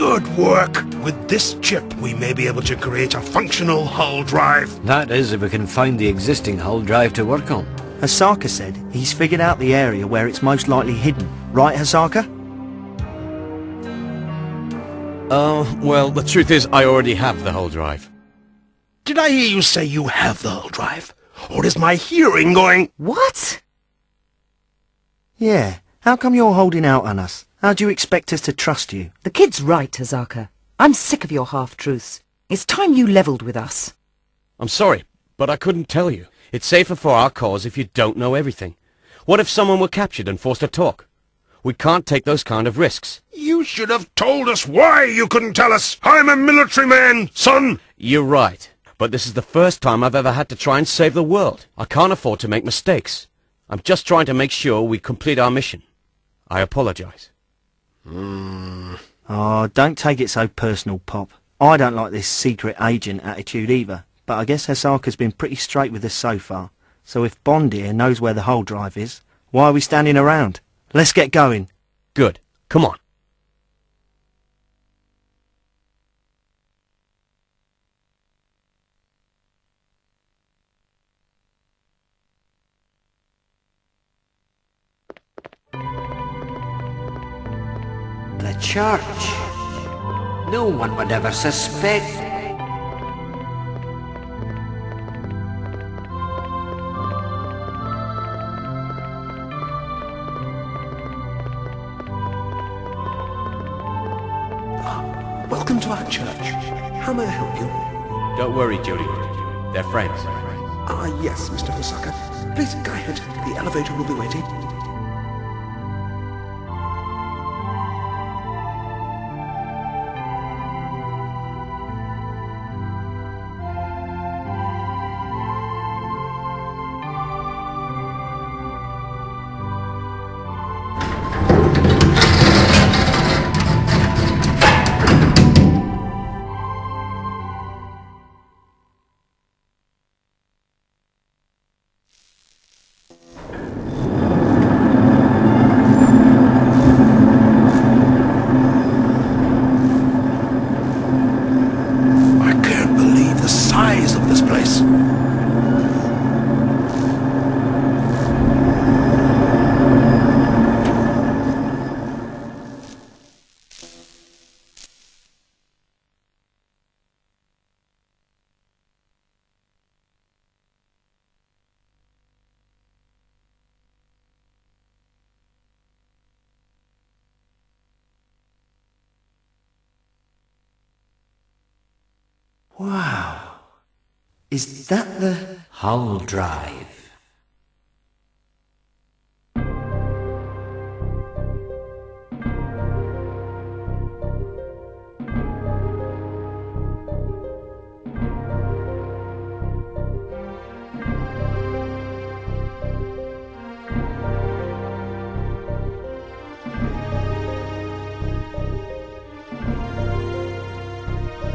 Good work! With this chip, we may be able to create a functional hull drive. That is, if we can find the existing hull drive to work on. Hasaka said he's figured out the area where it's most likely hidden. Right, Hasaka? Well, the truth is I already have the hull drive. Did I hear you say you have the hull drive? Or is my hearing going... What? Yeah. How come you're holding out on us? How do you expect us to trust you? The kid's right, Hasaka. I'm sick of your half-truths. It's time you levelled with us. I'm sorry, but I couldn't tell you. It's safer for our cause if you don't know everything. What if someone were captured and forced to talk? We can't take those kind of risks. You should have told us why you couldn't tell us. I'm a military man, son. You're right, but this is the first time I've ever had to try and save the world. I can't afford to make mistakes. I'm just trying to make sure we complete our mission. I apologize. Oh, don't take it so personal, Pop. I don't like this secret agent attitude either, but I guess Hasaka's been pretty straight with us so far. So if Bond here knows where the hull drive is, why are we standing around? Let's get going. Good. Come on. The church. No one would ever suspect. Welcome to our church. How may I help you? Don't worry, Jody. They're friends. Yes, Mr. Hasaka. Please, go ahead. The elevator will be waiting. Wow. Is that the... Hull drive.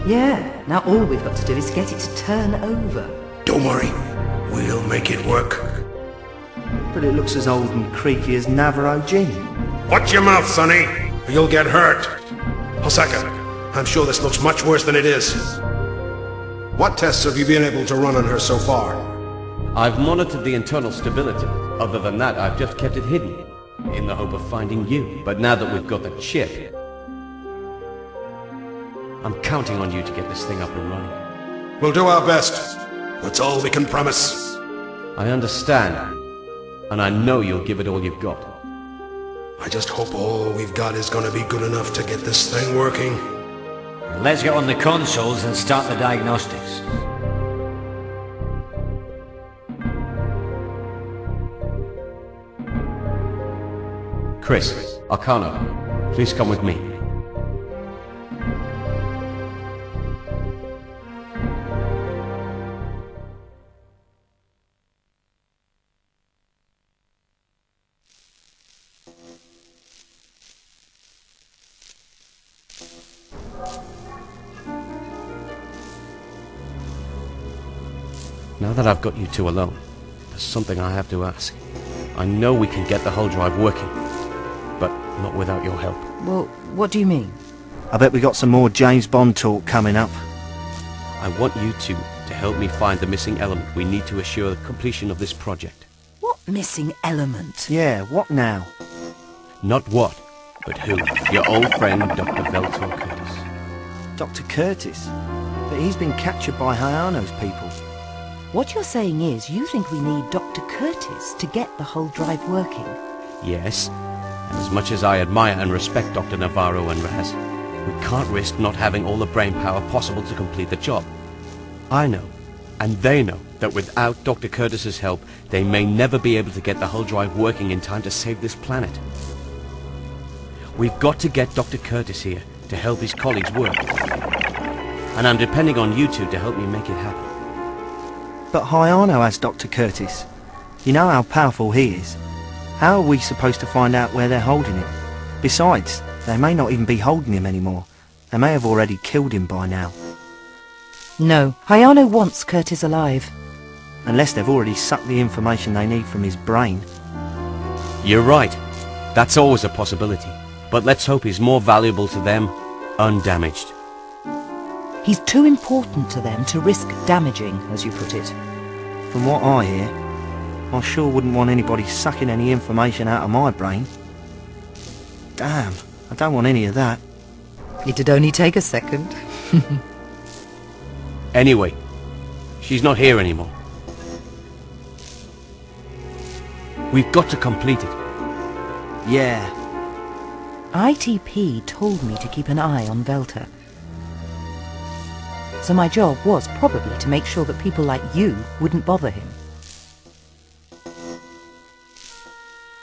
Yeah, now all we've got to do is get it to turn over. Don't worry. We'll make it work. But it looks as old and creaky as Navarro Gin. Watch your mouth, Sonny, or you'll get hurt. Hasaka, I'm sure this looks much worse than it is. What tests have you been able to run on her so far? I've monitored the internal stability. Other than that, I've just kept it hidden, in the hope of finding you. But now that we've got the chip, I'm counting on you to get this thing up and running. We'll do our best. That's all we can promise. I understand, and I know you'll give it all you've got. I just hope all we've got is gonna be good enough to get this thing working. Let's get on the consoles and start the diagnostics. Chris, Arcano, please come with me. Now that I've got you two alone, there's something I have to ask. I know we can get the hull drive working, but not without your help. Well, what do you mean? I bet we got some more James Bond talk coming up. I want you two to help me find the missing element we need to assure the completion of this project. What missing element? Yeah, what now? Not what, but who. Your old friend, Dr. Veltor Curtis. Dr. Curtis? But he's been captured by Hayano's people. What you're saying is you think we need Dr. Curtis to get the whole drive working? Yes, and as much as I admire and respect Dr. Navarro and Raz, we can't risk not having all the brain power possible to complete the job. I know, and they know, that without Dr. Curtis's help, they may never be able to get the hull drive working in time to save this planet. We've got to get Dr. Curtis here to help his colleagues work. And I'm depending on you two to help me make it happen. But Hayano has Dr. Curtis. You know how powerful he is. How are we supposed to find out where they're holding him? Besides, they may not even be holding him anymore. They may have already killed him by now. No, Hayano wants Curtis alive. Unless they've already sucked the information they need from his brain. You're right. That's always a possibility. But let's hope he's more valuable to them, undamaged. He's too important to them to risk damaging, as you put it. From what I hear, I sure wouldn't want anybody sucking any information out of my brain. Damn, I don't want any of that. It'd only take a second. Anyway, she's not here anymore. We've got to complete it. Yeah. ITP told me to keep an eye on Veltor. So my job was probably to make sure that people like you wouldn't bother him.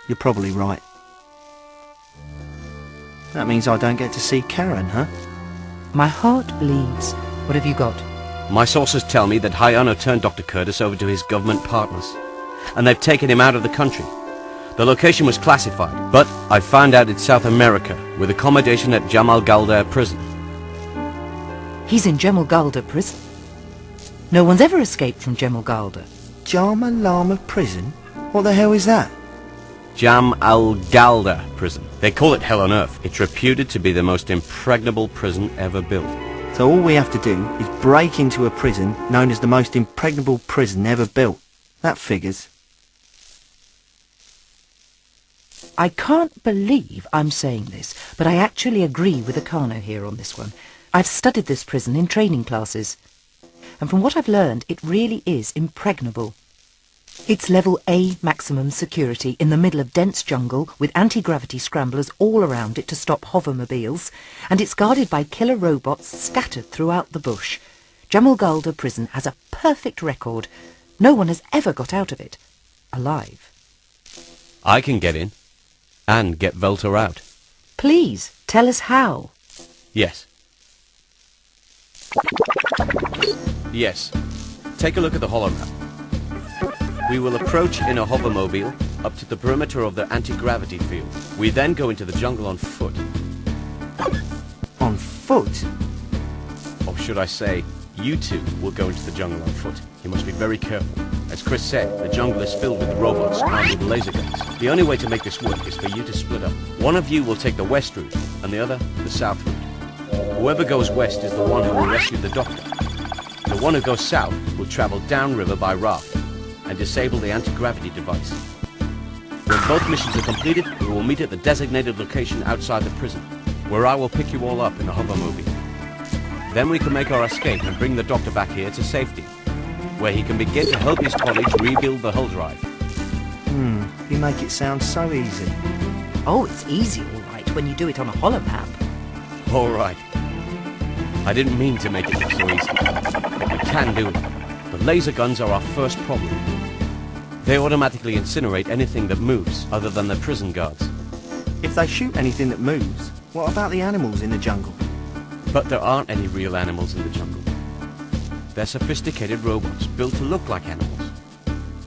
You're probably right. That means I don't get to see Karen, huh? My heart bleeds. What have you got? My sources tell me that Hayano turned Dr. Curtis over to his government partners, and they've taken him out of the country. The location was classified, but I found out it's South America, with accommodation at Jamelgalda prison. He's in Jamelgalda prison. No one's ever escaped from Jamelgalda. Jamelgalda prison? What the hell is that? Jamelgalda prison. They call it Hell on Earth. It's reputed to be the most impregnable prison ever built. So all we have to do is break into a prison known as the most impregnable prison ever built. That figures. I can't believe I'm saying this, but I actually agree with Akano here on this one. I've studied this prison in training classes, and from what I've learned, it really is impregnable. It's level A maximum security in the middle of dense jungle with anti-gravity scramblers all around it to stop hovermobiles, and it's guarded by killer robots scattered throughout the bush. Jamelgalda prison has a perfect record. No one has ever got out of it alive. I can get in, and get Veltor out. Please, tell us how. Yes. Yes. Take a look at the holomap. We will approach in a hovermobile up to the perimeter of the anti-gravity field. We then go into the jungle on foot. On foot? Or should I say, you two will go into the jungle on foot. You must be very careful. As Chris said, the jungle is filled with robots armed with laser guns. The only way to make this work is for you to split up. One of you will take the west route, and the other the south route. Whoever goes west is the one who will rescue the doctor. The one who goes south will travel downriver by raft and disable the anti-gravity device. When both missions are completed, we will meet at the designated location outside the prison, where I will pick you all up in a hovermobile. Then we can make our escape and bring the doctor back here to safety, where he can begin to help his colleagues rebuild the hull drive. You make it sound so easy. Oh, it's easy, all right, when you do it on a holomap. All right. I didn't mean to make it look so easy, but we can do it. The laser guns are our first problem. They automatically incinerate anything that moves, other than the prison guards. If they shoot anything that moves, what about the animals in the jungle? But there aren't any real animals in the jungle. They're sophisticated robots, built to look like animals.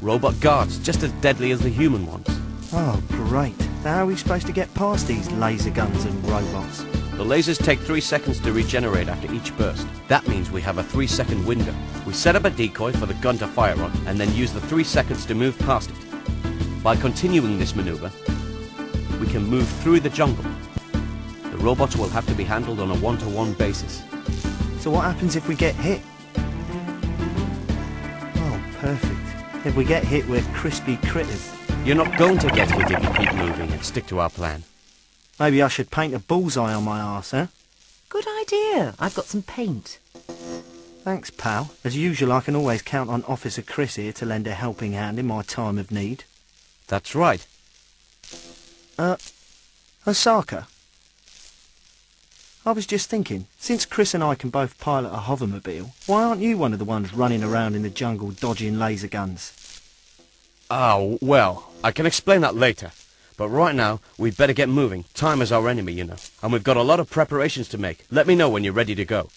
Robot guards, just as deadly as the human ones. Oh, great. How are we supposed to get past these laser guns and robots? The lasers take 3 seconds to regenerate after each burst. That means we have a 3-second window. We set up a decoy for the gun to fire on, and then use the 3 seconds to move past it. By continuing this maneuver, we can move through the jungle. The The robots will have to be handled on a one-to-one basis. So what happens if we get hit? Oh, perfect. If we get hit, we're crispy critters. You're not going to get hit if you keep moving and stick to our plan. Maybe I should paint a bullseye on my arse, huh? Good idea. I've got some paint. Thanks, pal. As usual, I can always count on Officer Chris here to lend a helping hand in my time of need. That's right. Osaka? I was just thinking, since Chris and I can both pilot a hovermobile, why aren't you one of the ones running around in the jungle dodging laser guns? Oh, well, I can explain that later. But right now, we'd better get moving. Time is our enemy, you know. And we've got a lot of preparations to make. Let me know when you're ready to go.